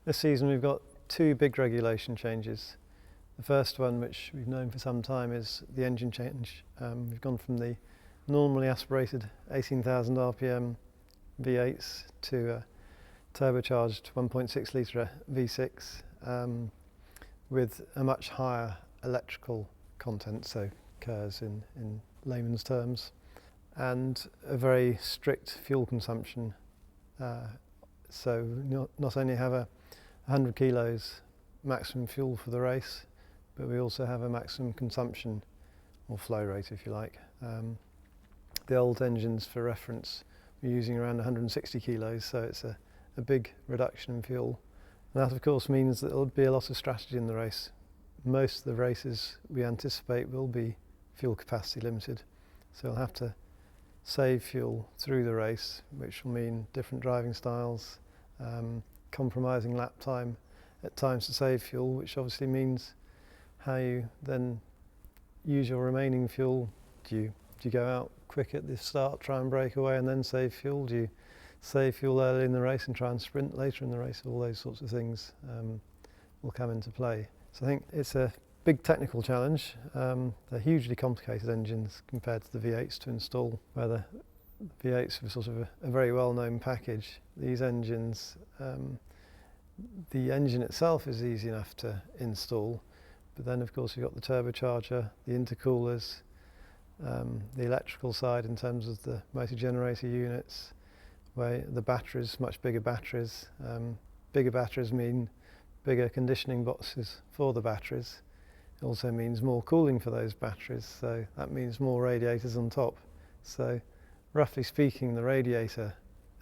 This season we've got two big regulation changes. The first one, which we've known for some time, is the engine change. We've gone from the normally aspirated 18,000 RPM V8s to a turbocharged 1.6 litre V6 with a much higher electrical content, so KERS in layman's terms, and a very strict fuel consumption. So not only have a 100 kilos maximum fuel for the race, but we also have a maximum consumption, or flow rate if you like. The old engines, for reference, were using around 160 kilos, so it's a big reduction in fuel. And that of course means that there'll be a lot of strategy in the race. Most of the races we anticipate will be fuel capacity limited, so we'll have to save fuel through the race, which will mean different driving styles, compromising lap time at times to save fuel, which obviously means how you then use your remaining fuel. Do you go out quick at the start, try and break away and then save fuel? Do you save fuel early in the race and try and sprint later in the race? All those sorts of things will come into play. So I think it's a big technical challenge. They're hugely complicated engines compared to the V8s to install, where the V8s were sort of a very well-known package. These engines, the engine itself is easy enough to install, but then of course you've got the turbocharger, the intercoolers, the electrical side in terms of the motor generator units, where the batteries, much bigger batteries. Bigger batteries mean bigger conditioning boxes for the batteries. It also means more cooling for those batteries, so that means more radiators on top. So roughly speaking, the radiator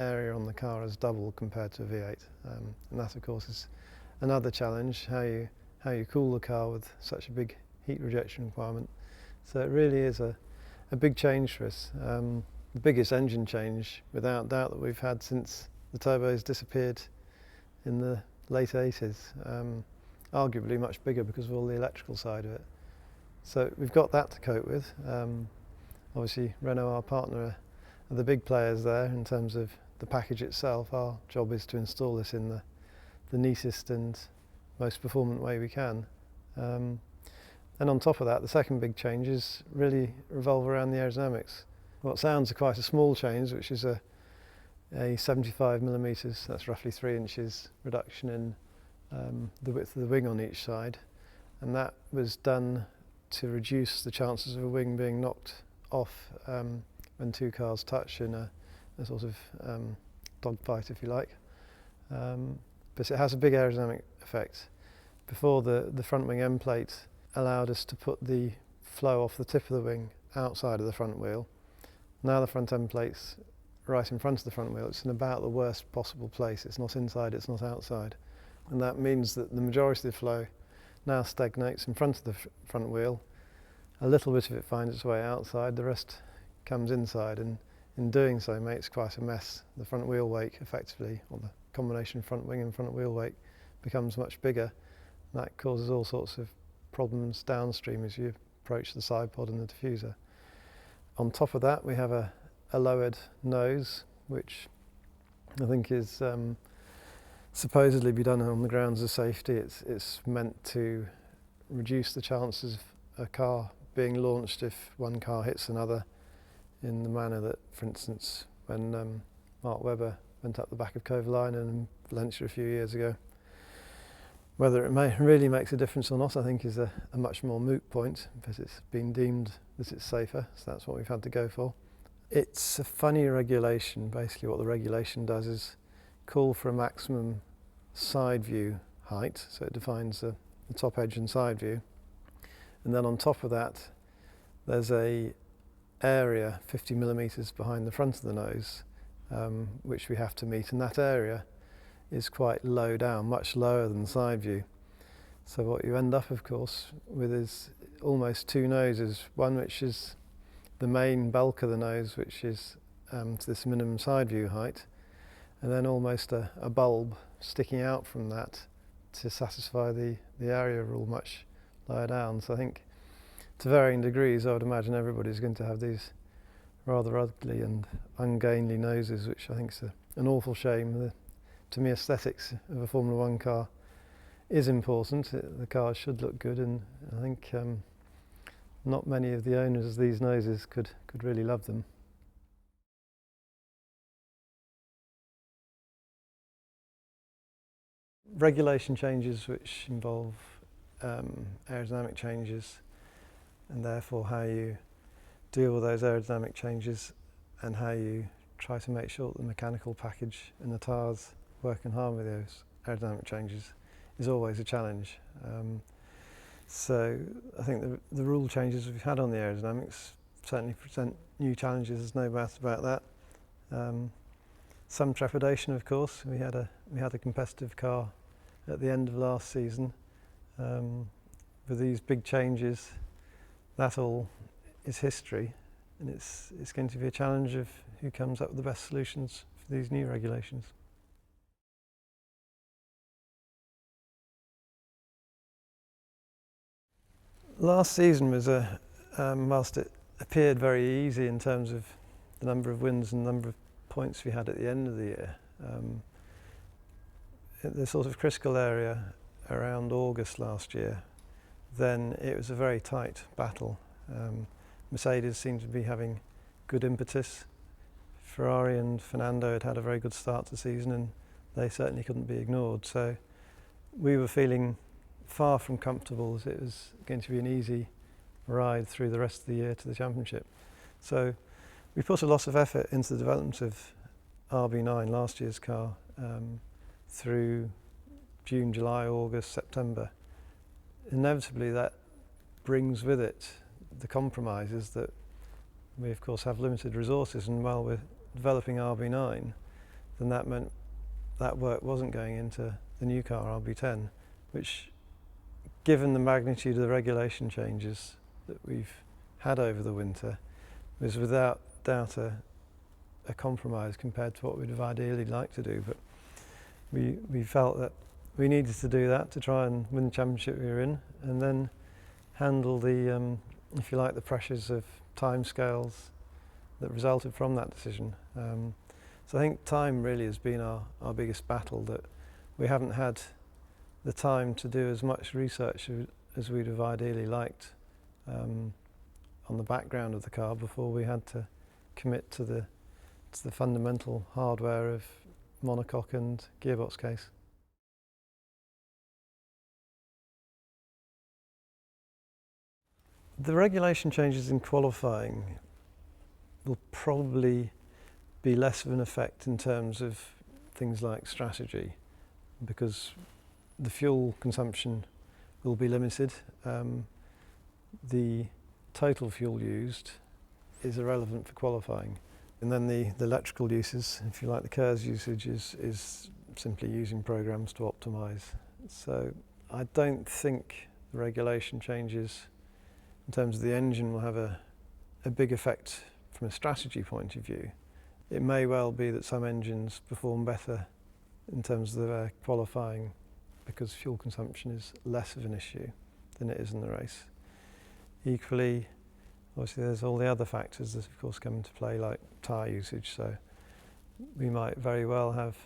area on the car has doubled compared to a V8, and that of course is another challenge, how you cool the car with such a big heat rejection requirement. So it really is a big change for us. The biggest engine change, without doubt, that we've had since the turbos disappeared in the late 80s. Arguably much bigger because of all the electrical side of it. So we've got that to cope with. Obviously Renault, our partner, are the big players there in terms of the package itself. Our job is to install this in the neatest and most performant way we can. And on top of that, the second big changes really revolve around the aerodynamics. What sounds quite a small change, which is a 75 millimetres, that's roughly 3 inches reduction in the width of the wing on each side, and that was done to reduce the chances of a wing being knocked off when two cars touch in a sort of dogfight, if you like. But it has a big aerodynamic effect. Before, the front wing end plate allowed us to put the flow off the tip of the wing outside of the front wheel. Now the front end plate's right in front of the front wheel. It's in about the worst possible place. It's not inside, it's not outside. And that means that the majority of the flow now stagnates in front of the front wheel. A little bit of it finds its way outside, the rest comes inside, and in doing so makes quite a mess. The front wheel wake effectively, or the combination front wing and front wheel wake, becomes much bigger. That causes all sorts of problems downstream as you approach the side pod and the diffuser. On top of that, we have a lowered nose, which I think is supposedly be done on the grounds of safety. It's meant to reduce the chances of a car being launched if one car hits another, in the manner that, for instance, when Mark Webber went up the back of Kovalainen in Valencia a few years ago. Whether it really makes a difference or not, I think, is a much more moot point, because it's been deemed that it's safer, so that's what we've had to go for. It's a funny regulation. Basically what the regulation does is call for a maximum side view height, so it defines the top edge and side view, and then on top of that there's a area 50 millimetres behind the front of the nose, which we have to meet, and that area is quite low down, much lower than the side view. So what you end up of course with is almost two noses, one which is the main bulk of the nose, which is to this minimum side view height, and then almost a bulb sticking out from that to satisfy the area rule much lower down. So I think to varying degrees I would imagine everybody's going to have these rather ugly and ungainly noses, which I think is an awful shame. The to me, aesthetics of a Formula One car is important. The cars should look good, and I think not many of the owners of these noses could really love them. Regulation changes which involve aerodynamic changes, and therefore how you deal with those aerodynamic changes and how you try to make sure that the mechanical package and the tyres work in harmony with those aerodynamic changes is always a challenge. So I think the rule changes we've had on the aerodynamics certainly present new challenges, there's no doubt about that. Some trepidation, of course. We had a competitive car at the end of last season. With these big changes, that all is history, and it's going to be a challenge of who comes up with the best solutions for these new regulations. Last season was whilst it appeared very easy in terms of the number of wins and the number of points we had at the end of the year, the sort of critical area around August last year, then it was a very tight battle. Mercedes seemed to be having good impetus. Ferrari and Fernando had a very good start to the season, and they certainly couldn't be ignored. So we were feeling far from comfortable as it was going to be an easy ride through the rest of the year to the championship. So we put a lot of effort into the development of RB9, last year's car, through June, July, August, September. Inevitably that brings with it the compromises that we of course have limited resources, and while we're developing RB9, then that meant that work wasn't going into the new car RB10, which, given the magnitude of the regulation changes that we've had over the winter, was without doubt a compromise compared to what we'd have ideally liked to do. But we felt that we needed to do that to try and win the championship we were in, and then handle the, if you like, the pressures of timescales that resulted from that decision. So I think time really has been our biggest battle, that we haven't had the time to do as much research as we'd have ideally liked on the background of the car before we had to commit to the fundamental hardware of monocoque and gearbox case. The regulation changes in qualifying will probably be less of an effect in terms of things like strategy, because the fuel consumption will be limited. The total fuel used is irrelevant for qualifying. And then the electrical uses, if you like, the KERS usage is simply using programs to optimise. So I don't think the regulation changes in terms of the engine will have a big effect from a strategy point of view. It may well be that some engines perform better in terms of their qualifying because fuel consumption is less of an issue than it is in the race. Equally, obviously there's all the other factors that of course come into play, like tyre usage, so we might very well have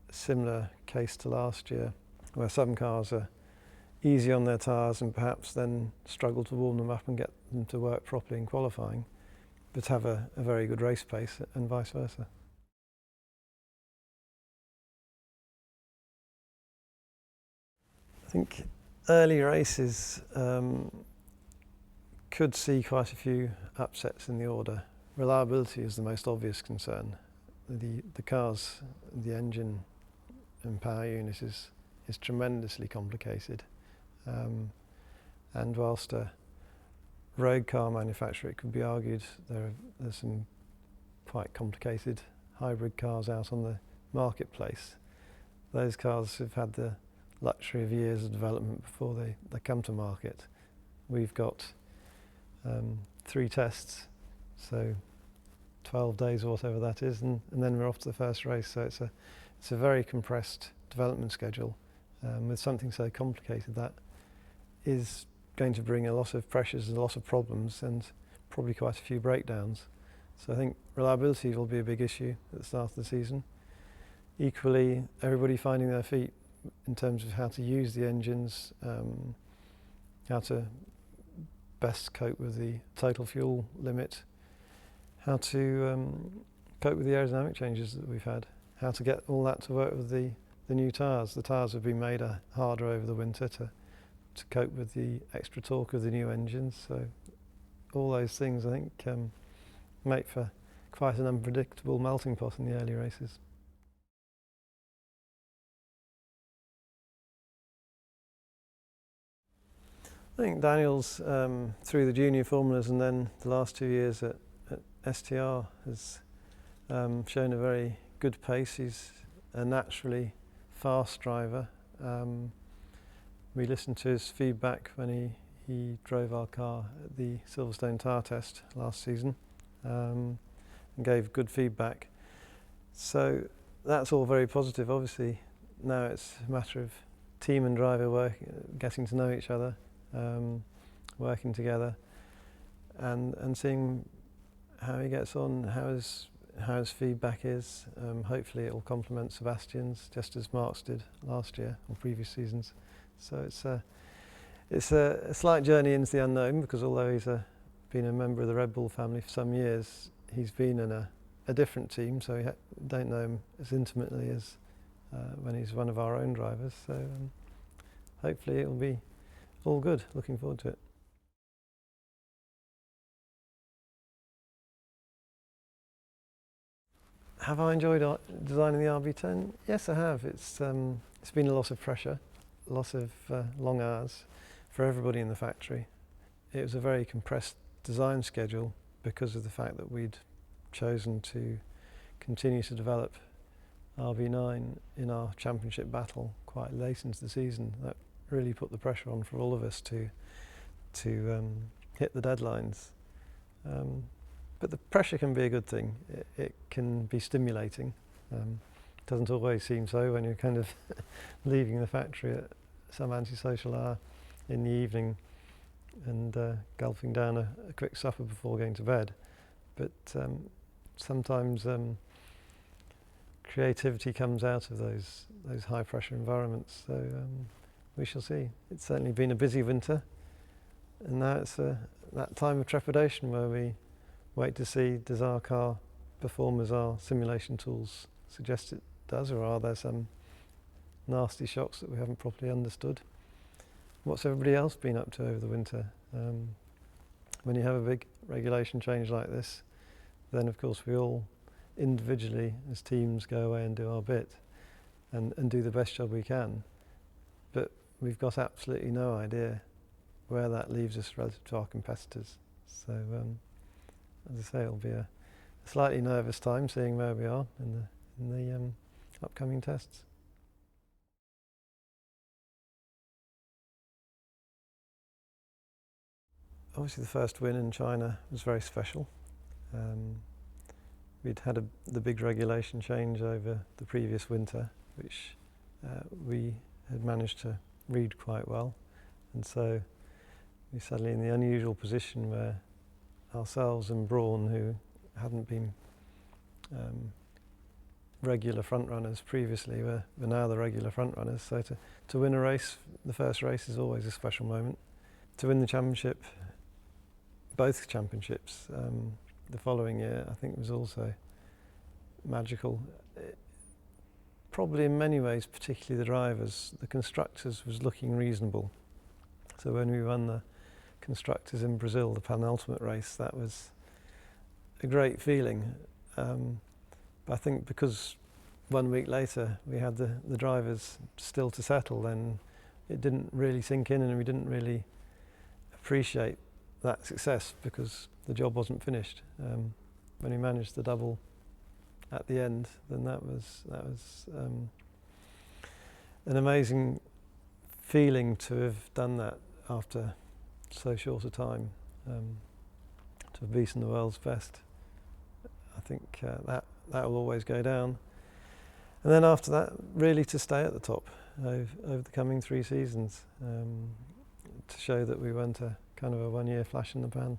a similar case to last year where some cars are easy on their tyres and perhaps then struggle to warm them up and get them to work properly in qualifying, but have a very good race pace, and vice versa. I think early races could see quite a few upsets in the order. Reliability is the most obvious concern. The cars, the engine and power unit is tremendously complicated. And whilst a road car manufacturer, it could be argued there's some quite complicated hybrid cars out on the marketplace. Those cars have had the luxury of years of development before they come to market. We've got 3 tests, so 12 days or whatever that is, and then we're off to the first race. So it's a very compressed development schedule with something so complicated that is going to bring a lot of pressures and a lot of problems and probably quite a few breakdowns. So I think reliability will be a big issue at the start of the season. equally, everybody finding their feet in terms of how to use the engines, how to best cope with the total fuel limit, how to cope with the aerodynamic changes that we've had, how to get all that to work with the new tyres. The tyres have been made harder over the winter to cope with the extra torque of the new engines. So all those things, I think, make for quite an unpredictable melting pot in the early races. I think Daniel's, through the junior formulas and then the last 2 years at STR, has shown a very good pace. He's a naturally fast driver. We listened to his feedback when he drove our car at the Silverstone tyre test last season, and gave good feedback. So that's all very positive. Obviously now it's a matter of team and driver getting to know each other, working together, and seeing how he gets on, how his feedback is. Hopefully it will complement Sebastian's, just as Mark's did last year or previous seasons. So it's a slight journey into the unknown, because although he's been a member of the Red Bull family for some years, he's been in a different team, so we don't know him as intimately as when he's one of our own drivers. So hopefully it will be all good. Looking forward to it. Have I enjoyed designing the RB10? Yes, I have. It's been a lot of pressure, a lot of long hours for everybody in the factory. It was a very compressed design schedule because of the fact that we'd chosen to continue to develop RB9 in our championship battle quite late into the season. That really put the pressure on for all of us to hit the deadlines. But the pressure can be a good thing. It can be stimulating. It doesn't always seem so when you're kind of leaving the factory at some antisocial hour in the evening and gulping down a quick supper before going to bed. But sometimes creativity comes out of those high pressure environments. So we shall see. It's certainly been a busy winter, and now it's that time of trepidation where we wait to see, does our car perform as our simulation tools suggest it does, or are there some nasty shocks that we haven't properly understood? What's everybody else been up to over the winter? When you have a big regulation change like this, then of course we all individually as teams go away and do our bit and do the best job we can. But we've got absolutely no idea where that leaves us relative to our competitors. So as I say, it'll be a slightly nervous time seeing where we are in the upcoming tests. Obviously the first win in China was very special. We'd had the big regulation change over the previous winter, which we had managed to read quite well, and so we're suddenly in the unusual position where ourselves and Brawn, who hadn't been regular front runners previously, were now the regular front runners. So to win a race, the first race, is always a special moment. To win the championship, both championships, the following year, I think was also magical. Probably in many ways, particularly the drivers. The constructors was looking reasonable. So when we won the constructors in Brazil, the penultimate race, that was a great feeling. But I think because 1 week later we had the drivers still to settle, then it didn't really sink in, and we didn't really appreciate that success because the job wasn't finished. When we managed the double at the end, then that was an amazing feeling to have done that after so short a time, to have beaten the world's best. I think that will always go down. And then after that, really to stay at the top over the coming 3 seasons, to show that we weren't a kind of a 1-year flash in the pan.